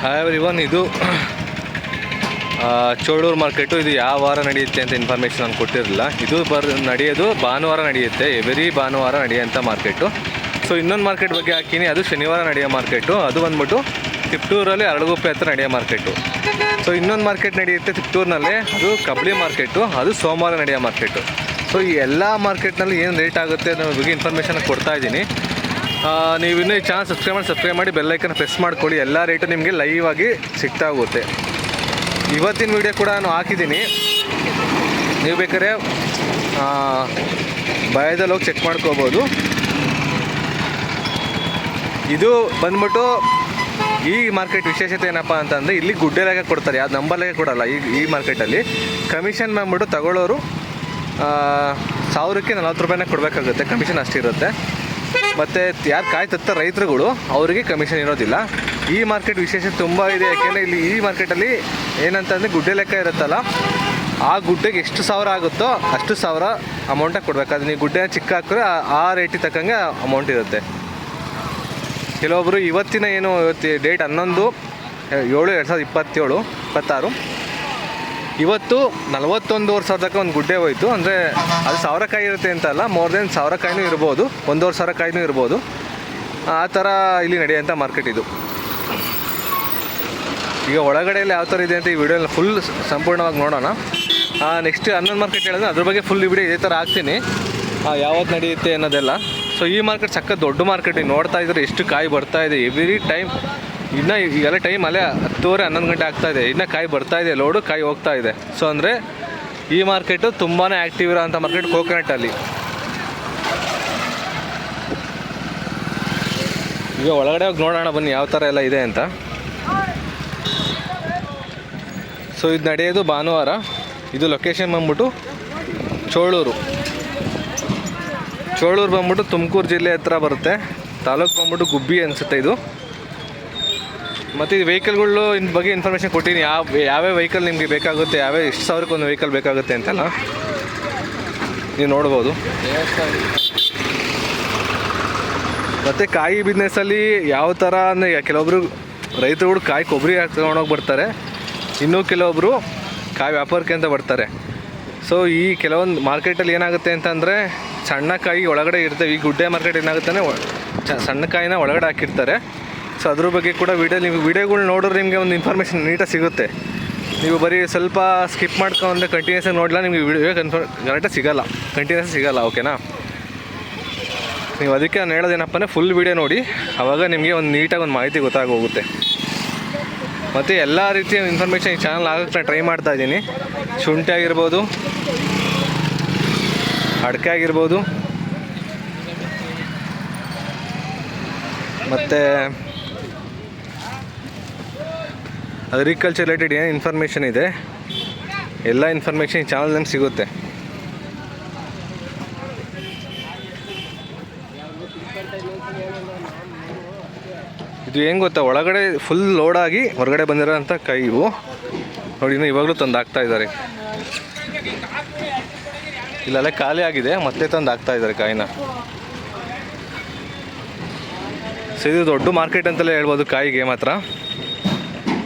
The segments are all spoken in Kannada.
ಹಾಯ್ ಎವ್ರಿವನ್, ಇದು ಚೋಳೂರು ಮಾರ್ಕೆಟು. ಇದು ಯಾವ ವಾರ ನಡೆಯುತ್ತೆ ಅಂತ ಇನ್ಫಾರ್ಮೇಷನ್ ನಾನು ಕೊಟ್ಟಿರಲಿಲ್ಲ. ಇದು ನಡೆಯೋದು ಭಾನುವಾರ ನಡೆಯುತ್ತೆ, ಎವ್ರಿ ಭಾನುವಾರ ನಡೆಯೋಂಥ ಮಾರ್ಕೆಟು. ಸೊ ಇನ್ನೊಂದು ಮಾರ್ಕೆಟ್ ಬಗ್ಗೆ ಹಾಕಿನಿ, ಅದು ಶನಿವಾರ ನಡೆಯೋ ಮಾರ್ಕೆಟು. ಅದು ಬಂದ್ಬಿಟ್ಟು ತಿಪ್ಟೂರಲ್ಲಿ ಅರಳುಗುಪ್ಪೆ ಹತ್ರ ನಡೆಯೋ ಮಾರ್ಕೆಟು. ಸೊ ಇನ್ನೊಂದು ಮಾರ್ಕೆಟ್ ನಡೆಯುತ್ತೆ ತಿಪ್ಟೂರಿನಲ್ಲಿ, ಅದು ಕಬ್ಲಿ ಮಾರ್ಕೆಟು. ಅದು ಸೋಮವಾರ ನಡೆಯೋ ಮಾರ್ಕೆಟು. ಸೊ ಈ ಎಲ್ಲ ಮಾರ್ಕೆಟ್ನಲ್ಲಿ ಏನು ರೇಟ್ ಆಗುತ್ತೆ ಅನ್ನೋ ಬಗ್ಗೆ ಇನ್ಫಾರ್ಮೇಷನ್ ಕೊಡ್ತಾ ಇದ್ದೀನಿ. ನೀವು ಇನ್ನೂ ಈ ಚಾನಲ್ ಸಬ್ಸ್ಕ್ರೈಬ್ ಮಾಡಿ ಬೆಲ್ಲೈಕನ್ನ ಪ್ರೆಸ್ ಮಾಡ್ಕೊಳ್ಳಿ. ಎಲ್ಲ ರೇಟು ನಿಮಗೆ ಲೈವ್ ಆಗಿ ಸಿಗ್ತಾ ಹೋಗುತ್ತೆ. ಇವತ್ತಿನ ವಿಡಿಯೋ ಕೂಡ ನಾನು ಹಾಕಿದ್ದೀನಿ, ನೀವು ಬೇಕಾದ್ರೆ ಭಯದಲ್ಲಿ ಹೋಗಿ ಚೆಕ್ ಮಾಡ್ಕೋಬೋದು. ಇದು ಬಂದ್ಬಿಟ್ಟು ಈ ಮಾರ್ಕೆಟ್ ವಿಶೇಷತೆ ಏನಪ್ಪ ಅಂತಂದರೆ, ಇಲ್ಲಿ ಗುಡ್ಡೆ ಲೆಕ್ಕ ಕೊಡ್ತಾರೆ, ಯಾವ್ದು ನಂಬರ್ ಲೆಕ್ಕ ಕೊಡಲ್ಲ. ಈ ಮಾರ್ಕೆಟಲ್ಲಿ ಕಮಿಷನ್ ಬಂದ್ಬಿಟ್ಟು ತಗೊಳ್ಳೋರು 1000ಕ್ಕೆ 40 ರೂಪಾಯಿನ ಕೊಡಬೇಕಾಗುತ್ತೆ, ಕಮಿಷನ್ ಅಷ್ಟಿರುತ್ತೆ. ಮತ್ತು ಯಾರು ಕಾಯಿ ತತ್ತ ರೈತರುಗಳು ಅವರಿಗೆ ಕಮಿಷನ್ ಇರೋದಿಲ್ಲ. ಈ ಮಾರ್ಕೆಟ್ ವಿಶೇಷತೆ ತುಂಬ ಇದೆ, ಯಾಕೆಂದರೆ ಇಲ್ಲಿ ಈ ಮಾರ್ಕೆಟಲ್ಲಿ ಏನಂತಂದರೆ ಗುಡ್ಡೆ ಲೆಕ್ಕ ಇರುತ್ತಲ್ಲ, ಆ ಗುಡ್ಡೆಗೆ ಎಷ್ಟು ಸಾವಿರ ಆಗುತ್ತೋ ಅಷ್ಟು ಸಾವಿರ ಅಮೌಂಟಾಗಿ ಕೊಡಬೇಕಾದ್ರೆ, ನೀವು ಗುಡ್ಡೆ ಚಿಕ್ಕ ಹಾಕಿದ್ರೆ ಆ ರೇಟಿಗೆ ತಕ್ಕಂಗೆ ಅಮೌಂಟ್ ಇರುತ್ತೆ. ಕೆಲವೊಬ್ಬರು ಇವತ್ತಿನ ಡೇಟ್ 11/7/2026 ಇವತ್ತು 41,500 ತನಕ ಒಂದು ಗುಡ್ಡೆ ಹೋಯಿತು. ಅಂದರೆ ಅದು 1000 ಕಾಯಿ ಇರುತ್ತೆ ಅಂತ ಅಲ್ಲ, ಮೋರ್ ದೆನ್ 1000 ಕಾಯಿನೂ ಇರ್ಬೋದು, 1,500 ಕಾಯಿನೂ ಇರ್ಬೋದು. ಆ ಥರ ಇಲ್ಲಿ ನಡೆಯೋಂಥ ಮಾರ್ಕೆಟ್ ಇದು. ಈಗ ಒಳಗಡೆಯಲ್ಲಿ ಯಾವ ಥರ ಇದೆ ಅಂತ ಈ ವಿಡಿಯೋನ ಫುಲ್ ಸಂಪೂರ್ಣವಾಗಿ ನೋಡೋಣ. ನೆಕ್ಸ್ಟ್ ಇನ್ನೊಂದು ಮಾರ್ಕೆಟ್ ಹೇಳಿದ್ರೆ ಅದ್ರ ಬಗ್ಗೆ ಫುಲ್ ವಿಡಿಯೋ ಇದೇ ಥರ ಹಾಕ್ತೀನಿ, ಯಾವತ್ತು ನಡೆಯುತ್ತೆ ಅನ್ನೋದೆಲ್ಲ. ಸೊ ಈ ಮಾರ್ಕೆಟ್ ಸಕ್ಕ ದೊಡ್ಡ ಮಾರ್ಕೆಟ್. ನೋಡ್ತಾ ಇದ್ರೆ ಎಷ್ಟು ಕಾಯಿ ಬರ್ತಾ ಇದೆ ಎವ್ರಿ ಟೈಮ್. ಇನ್ನು ಈಗೆಲ್ಲ ಟೈಮ್ ಅಲ್ಲೇ 10:30-11 ಗಂಟೆ ಆಗ್ತಾಯಿದೆ, ಇನ್ನು ಕಾಯಿ ಬರ್ತಾಯಿದೆ, ಲೋಡು ಕಾಯಿ ಹೋಗ್ತಾ ಇದೆ. ಸೊ ಅಂದರೆ ಈ ಮಾರ್ಕೆಟು ತುಂಬಾ ಆ್ಯಕ್ಟಿವ್ ಇರೋಂಥ ಮಾರ್ಕೆಟ್ ಕೋಕೋನಟ್ಟಲ್ಲಿ. ಈಗ ಒಳಗಡೆ ಹೋಗಿ ನೋಡೋಣ ಬನ್ನಿ ಯಾವ ಥರ ಎಲ್ಲ ಇದೆ ಅಂತ. ಸೊ ಇದು ನಡೆಯೋದು ಭಾನುವಾರ. ಇದು ಲೊಕೇಶನ್ ಬಂದ್ಬಿಟ್ಟು ಚೋಳೂರು ಬಂದ್ಬಿಟ್ಟು ತುಮಕೂರು ಜಿಲ್ಲೆ ಹತ್ರ ಬರುತ್ತೆ. ತಾಲೂಕು ಬಂದ್ಬಿಟ್ಟು ಗುಬ್ಬಿ ಅನಿಸುತ್ತೆ ಇದು. ಮತ್ತು ಇದು ವೆಹಿಕಲ್ಗಳು ಬಗ್ಗೆ ಇನ್ಫಾರ್ಮೇಷನ್ ಕೊಟ್ಟಿದ್ದೀನಿ, ಯಾವ್ಯಾವ ವೆಹಿಕಲ್ ನಿಮಗೆ ಬೇಕಾಗುತ್ತೆ, ಎಷ್ಟು ಸಾವಿರಕ್ಕೆ ಒಂದು ವೆಹಿಕಲ್ ಬೇಕಾಗುತ್ತೆ ಅಂತೆಲ್ಲ ನೀವು ನೋಡ್ಬೋದು. ಮತ್ತು ಕಾಯಿ ಬಿಸ್ನೆಸ್ಸಲ್ಲಿ ಯಾವ ಥರ ಅಂದರೆ, ಕೆಲವೊಬ್ಬರು ರೈತರುಗಳು ಕಾಯಿ ಕೊಬ್ಬರಿ ತೊಗೊಂಡೋಗಿ ಬರ್ತಾರೆ, ಇನ್ನೂ ಕೆಲವೊಬ್ಬರು ಕಾಯಿ ವ್ಯಾಪಾರಕ್ಕೆ ಅಂತ ಬರ್ತಾರೆ. ಸೊ ಈ ಕೆಲವೊಂದು ಮಾರ್ಕೆಟಲ್ಲಿ ಏನಾಗುತ್ತೆ ಅಂತಂದರೆ, ಸಣ್ಣ ಕಾಯಿ ಒಳಗಡೆ ಇರ್ತವೆ. ಈ ಗುಡ್ಡೆ ಮಾರ್ಕೆಟ್ ಏನಾಗುತ್ತೆ ಅಂದರೆ ಸಣ್ಣ ಕಾಯಿನ ಒಳಗಡೆ ಹಾಕಿರ್ತಾರೆ. ಸೊ ಅದ್ರ ಬಗ್ಗೆ ಕೂಡ ನೀವು ವೀಡಿಯೋಗಳು ನೋಡಿದ್ರೆ ನಿಮಗೆ ಒಂದು ಇನ್ಫಾರ್ಮೇಷನ್ ನೀಟಾಗಿ ಸಿಗುತ್ತೆ. ನೀವು ಬರೀ ಸ್ವಲ್ಪ ಸ್ಕಿಪ್ ಮಾಡ್ಕೊಂಡ್ರೆ ಕಂಟಿನ್ಯೂಸ್ ಆಗಿ ನೋಡಲ್ಲ, ನಿಮಗೆ ವಿಡಿಯೋ ಕರೆಕ್ಟಾಗಿ ಕಂಟಿನ್ಯೂಸ್ ಸಿಗೋಲ್ಲ. ಓಕೆನಾ? ನೀವು ಅದಕ್ಕೆ ನಾನು ಹೇಳೋದೇನಪ್ಪ ಅಂದರೆ ಫುಲ್ ವೀಡಿಯೋ ನೋಡಿ, ಆವಾಗ ನಿಮಗೆ ಒಂದು ನೀಟಾಗಿ ಒಂದು ಮಾಹಿತಿ ಗೊತ್ತಾಗೋಗುತ್ತೆ. ಮತ್ತು ಎಲ್ಲ ರೀತಿಯ ಇನ್ಫಾರ್ಮೇಷನ್ ಈ ಚಾನಲ್ ಆಗೋಕ್ಕೆ ನಾನು ಟ್ರೈ ಮಾಡ್ತಾಯಿದ್ದೀನಿ. ಶುಂಠಿ ಆಗಿರ್ಬೋದು, ಅಡಿಕೆ ಆಗಿರ್ಬೋದು, ಮತ್ತು ಅಗ್ರಿಕಲ್ಚರ್ ರಿಲೇಟೆಡ್ ಏನು ಇನ್ಫಾರ್ಮೇಷನ್ ಇದೆ ಎಲ್ಲ ಇನ್ಫಾರ್ಮೇಷನ್ ಈ ಚಾನಲ್ ನಮ್ಗೆ ಸಿಗುತ್ತೆ. ಇದು ಹೆಂಗೆ ಗೊತ್ತಾ, ಒಳಗಡೆ ಫುಲ್ ಲೋಡಾಗಿ ಹೊರಗಡೆ ಬಂದಿರೋಂಥ ಕಾಯಿ ಇವು ನೋಡಿ. ಇವಾಗಲೂ ತಂದು ಹಾಕ್ತಾ ಇದ್ದಾರೆ. ಇಲ್ಲೆಲ್ಲ ಖಾಲಿ ಆಗಿದೆ, ಮತ್ತೆ ತಂದು ಹಾಕ್ತಾ ಇದ್ದಾರೆ ಕಾಯಿನ. ಸೊ ಇದು ದೊಡ್ಡ ಮಾರ್ಕೆಟ್ ಅಂತಲೇ ಹೇಳ್ಬೋದು ಕಾಯಿಗೆ ಮಾತ್ರ.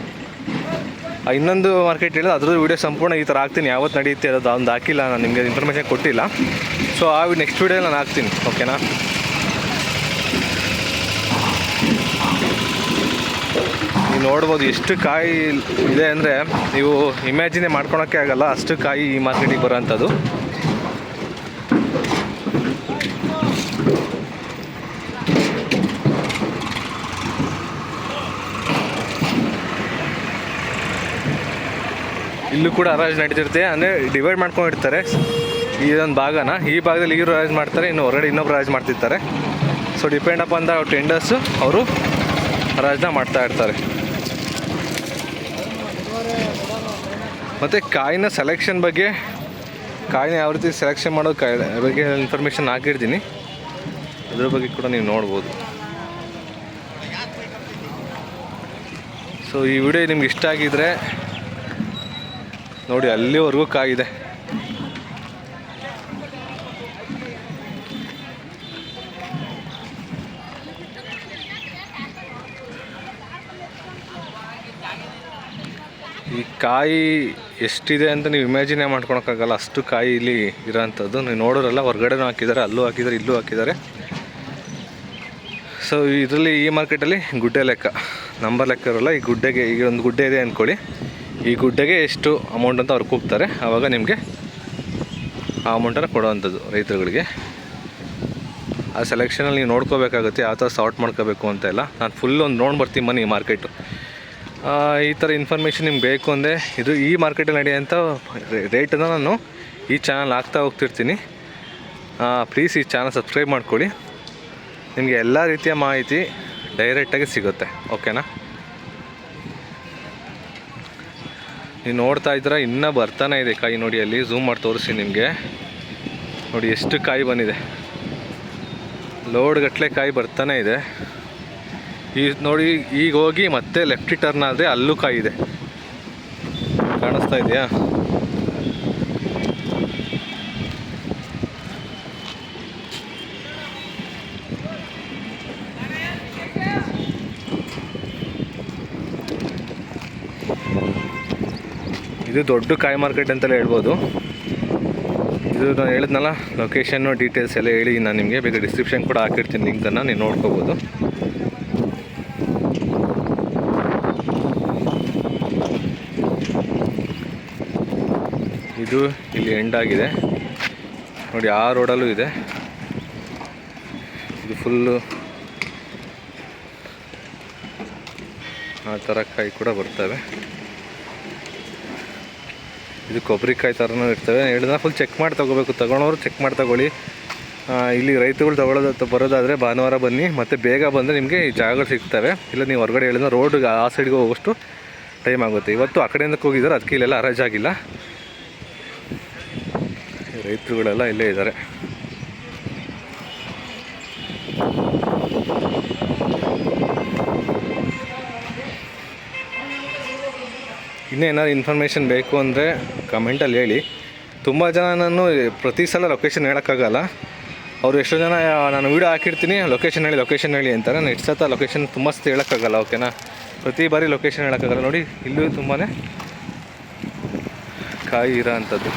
ಇನ್ನೊಂದು ಮಾರ್ಕೆಟ್ ಹೇಳಿದ್ರೆ ಅದ್ರದ್ದು ವೀಡಿಯೋ ಸಂಪೂರ್ಣ ಈ ಥರ ಹಾಕ್ತೀನಿ, ಯಾವತ್ತು ನಡೆಯುತ್ತೆ ಅದು ಒಂದು ಹಾಕಿಲ್ಲ, ನಾನು ನಿಮಗೆ ಇನ್ಫಾರ್ಮೇಷನ್ ಕೊಟ್ಟಿಲ್ಲ. ಸೊ ಆ ನೆಕ್ಸ್ಟ್ ವೀಡಿಯೋ ನಾನು ಹಾಕ್ತೀನಿ. ಓಕೆನಾ? ನೀವು ನೋಡ್ಬೋದು ಎಷ್ಟು ಕಾಯಿ ಇದೆ ಅಂದರೆ, ನೀವು ಇಮ್ಯಾಜಿನೇ ಮಾಡ್ಕೊಳೋಕ್ಕೆ ಆಗಲ್ಲ, ಅಷ್ಟು ಕಾಯಿ ಈ ಮಾರ್ಕೆಟಿಗೆ ಬರೋವಂಥದ್ದು. ಇಲ್ಲೂ ಕೂಡ ಹರಾಜು ನಡೀತಿರುತ್ತೆ, ಅಂದರೆ ಡಿವೈಡ್ ಮಾಡ್ಕೊಂಡಿರ್ತಾರೆ ಇದೊಂದು ಭಾಗನ. ಈ ಭಾಗದಲ್ಲಿ ಇವರು ಹರಾಜು ಮಾಡ್ತಾರೆ, ಇನ್ನು ಹೊರಗಡೆ ಇನ್ನೊಬ್ರು ಹರಾಜು ಮಾಡ್ತಿರ್ತಾರೆ. ಸೊ ಡಿಪೆಂಡ್ ಅಪ್ ಅಂತ ಟೆಂಡರ್ಸು ಅವರು ಹರಾಜನ್ನ ಮಾಡ್ತಾ ಇರ್ತಾರೆ. ಮತ್ತು ಕಾಯಿನ ಸೆಲೆಕ್ಷನ್ ಬಗ್ಗೆ, ಕಾಯಿನ ಯಾವ ರೀತಿ ಸೆಲೆಕ್ಷನ್ ಮಾಡೋದು ಬಗ್ಗೆ ಇನ್ಫಾರ್ಮೇಷನ್ ಹಾಕಿರ್ತೀನಿ, ಅದ್ರ ಬಗ್ಗೆ ಕೂಡ ನೀವು ನೋಡ್ಬೋದು. ಸೊ ಈ ವಿಡಿಯೋ ನಿಮ್ಗೆ ಇಷ್ಟ ಆಗಿದ್ರೆ ನೋಡಿ, ಅಲ್ಲಿವರೆಗೂ ಕಾಯಿದೆ. ಈ ಕಾಯಿ ಎಷ್ಟಿದೆ ಅಂತ ನೀವು ಇಮ್ಯಾಜಿನೇ ಮಾಡ್ಕೊಳಕ್ಕಾಗಲ್ಲ, ಅಷ್ಟು ಕಾಯಿ ಇಲ್ಲಿ ಇರೋಂಥದ್ದು. ನೀವು ನೋಡೋರಲ್ಲ, ಹೊರಗಡೆನೂ ಹಾಕಿದ್ದಾರೆ, ಅಲ್ಲೂ ಹಾಕಿದ್ದಾರೆ, ಇಲ್ಲೂ ಹಾಕಿದ್ದಾರೆ. ಸೊ ಇದರಲ್ಲಿ ಈ ಮಾರ್ಕೆಟಲ್ಲಿ ಗುಡ್ಡೆ ಲೆಕ್ಕ, ನಂಬರ್ ಲೆಕ್ಕ ಇರೋಲ್ಲ. ಈ ಗುಡ್ಡೆಗೆ ಈಗ ಒಂದು ಗುಡ್ಡೆ ಇದೆ ಅಂದ್ಕೊಳ್ಳಿ, ಈ ಗುಡ್ಡೆಗೆ ಎಷ್ಟು ಅಮೌಂಟ್ ಅಂತ ಅವ್ರು ಕೂಗ್ತಾರೆ, ಆವಾಗ ನಿಮಗೆ ಆ ಅಮೌಂಟನ್ನು ಕೊಡೋವಂಥದ್ದು ರೈತರುಗಳಿಗೆ. ಆ ಸೆಲೆಕ್ಷನಲ್ಲಿ ನೀವು ನೋಡ್ಕೋಬೇಕಾಗುತ್ತೆ, ಯಾವ ಥರ ಸಾರ್ಟ್ ಮಾಡ್ಕೋಬೇಕು ಅಂತ ಎಲ್ಲ. ನಾನು ಫುಲ್ ಒಂದು ಬರ್ತೀನಿ ಬನ್ನಿ ಈ ಮಾರ್ಕೆಟು. ಈ ಥರ ಇನ್ಫಾರ್ಮೇಷನ್ ನಿಮ್ಗೆ ಬೇಕು ಅಂದರೆ ಈ ಮಾರ್ಕೆಟಲ್ಲಿ ನಡೆಯೋಂಥ ರೇಟನ್ನು ನಾನು ಈ ಚಾನಲ್ ಹಾಕ್ತಾ ಹೋಗ್ತಿರ್ತೀನಿ. ಪ್ಲೀಸ್ ಈ ಚಾನಲ್ ಸಬ್ಸ್ಕ್ರೈಬ್ ಮಾಡ್ಕೊಳ್ಳಿ, ನಿಮಗೆ ಎಲ್ಲ ರೀತಿಯ ಮಾಹಿತಿ ಡೈರೆಕ್ಟಾಗಿ ಸಿಗುತ್ತೆ. ಓಕೆನಾ? ನೀವು ನೋಡ್ತಾ ಇದ್ದೀರಾ, ಇನ್ನೂ ಬರ್ತಾನೆ ಇದೆ ಕಾಯಿ. ನೋಡಿ ಅಲ್ಲಿ ಝೂಮ್ ಮಾಡಿ ತೋರಿಸಿ ನಿಮಗೆ. ನೋಡಿ ಎಷ್ಟು ಕಾಯಿ ಬಂದಿದೆ, ಲೋಡ್ ಗಟ್ಟಲೆ ಕಾಯಿ ಬರ್ತಾನೆ ಇದೆ. ನೋಡಿ ಈಗ ಹೋಗಿ ಮತ್ತೆ ಲೆಫ್ಟ್ ಟರ್ನ್ ಆದರೆ ಅಲ್ಲೂ ಕಾಯಿ ಇದೆ, ಕಾಣಿಸ್ತಾ ಇದೆಯಾ? ಇದು ದೊಡ್ಡ ಕಾಯಿ ಮಾರ್ಕೆಟ್ ಅಂತಲೇ ಹೇಳ್ಬೋದು. ಇದು ನಾನು ಹೇಳಿದ್ನಲ್ಲ, ಲೊಕೇಶನ್ನು ಡೀಟೇಲ್ಸ್ ಎಲ್ಲ ಹೇಳಿ ನಾನು ನಿಮಗೆ ಬೇಕಾದ್ರೆ ಡಿಸ್ಕ್ರಿಪ್ಷನ್ ಕೂಡ ಹಾಕಿರ್ತೀನಿ, ಲಿಂಕನ್ನು ನೀವು ನೋಡ್ಕೋಬೋದು. ಇದು ಇಲ್ಲಿ ಎಂಡ್ ಆಗಿದೆ ನೋಡಿ, ಆ ರೋಡಲ್ಲೂ ಇದೆ. ಇದು ಫುಲ್ಲು ಆ ಥರ ಕಾಯಿ ಕೂಡ ಬರ್ತವೆ. ಇದು ಕೊಬ್ಬರಿಕಾಯಿ ಥರನೂ ಇರ್ತವೆ. ಹೇಳಿದ ಫುಲ್ ಚೆಕ್ ಮಾಡಿ ತೊಗೋಬೇಕು, ತೊಗೊಳೋರು ಚೆಕ್ ಮಾಡಿ ತೊಗೊಳ್ಳಿ. ಇಲ್ಲಿ ರೈತರುಗಳು ಬರೋದಾದರೆ ಭಾನುವಾರ ಬನ್ನಿ, ಮತ್ತು ಬೇಗ ಬಂದರೆ ನಿಮಗೆ ಈ ಜಾಗಗಳು ಸಿಗ್ತವೆ. ಇಲ್ಲ ನೀವು ಹೊರಗಡೆ ಹೇಳಿದ್ರೆ ರೋಡ್ಗೆ ಆ ಸೈಡ್ಗೆ ಹೋಗೋಷ್ಟು ಟೈಮ್ ಆಗುತ್ತೆ. ಇವತ್ತು ಆ ಕಡೆಯಿಂದ ಹೋಗಿದ್ದಾರೆ, ಅದಕ್ಕೆ ಇಲ್ಲೆಲ್ಲ ಹರಾಜಾಗಿಲ್ಲ. ರೈತರುಗಳೆಲ್ಲ ಇಲ್ಲೇ ಇದ್ದಾರೆ. ಇನ್ನೇನಾದ್ರು ಇನ್ಫಾರ್ಮೇಷನ್ ಬೇಕು ಅಂದರೆ ಕಮೆಂಟಲ್ಲಿ ಹೇಳಿ. ತುಂಬ ಜನ ನಾನು ಪ್ರತಿ ಸಲ ಲೊಕೇಶನ್ ಹೇಳೋಕ್ಕಾಗಲ್ಲ. ಅವರು ಎಷ್ಟೋ ಜನ ನಾನು ವೀಡಿಯೋ ಹಾಕಿರ್ತೀನಿ, ಲೊಕೇಶನ್ ಹೇಳಿ ಅಂತಾರೆ. ನಾನು ಎಷ್ಟು ಸತ ಲೊಕೇಶನ್ ತುಂಬ ಸತಿ ಹೇಳೋಕ್ಕಾಗಲ್ಲ. ಓಕೆನಾ? ಪ್ರತಿ ಬಾರಿ ಲೊಕೇಶನ್ ಹೇಳೋಕ್ಕಾಗಲ್ಲ. ನೋಡಿ ಇಲ್ಲೂ ತುಂಬಾ ಕಾಯಿ ಇರೋ ಅಂಥದ್ದು.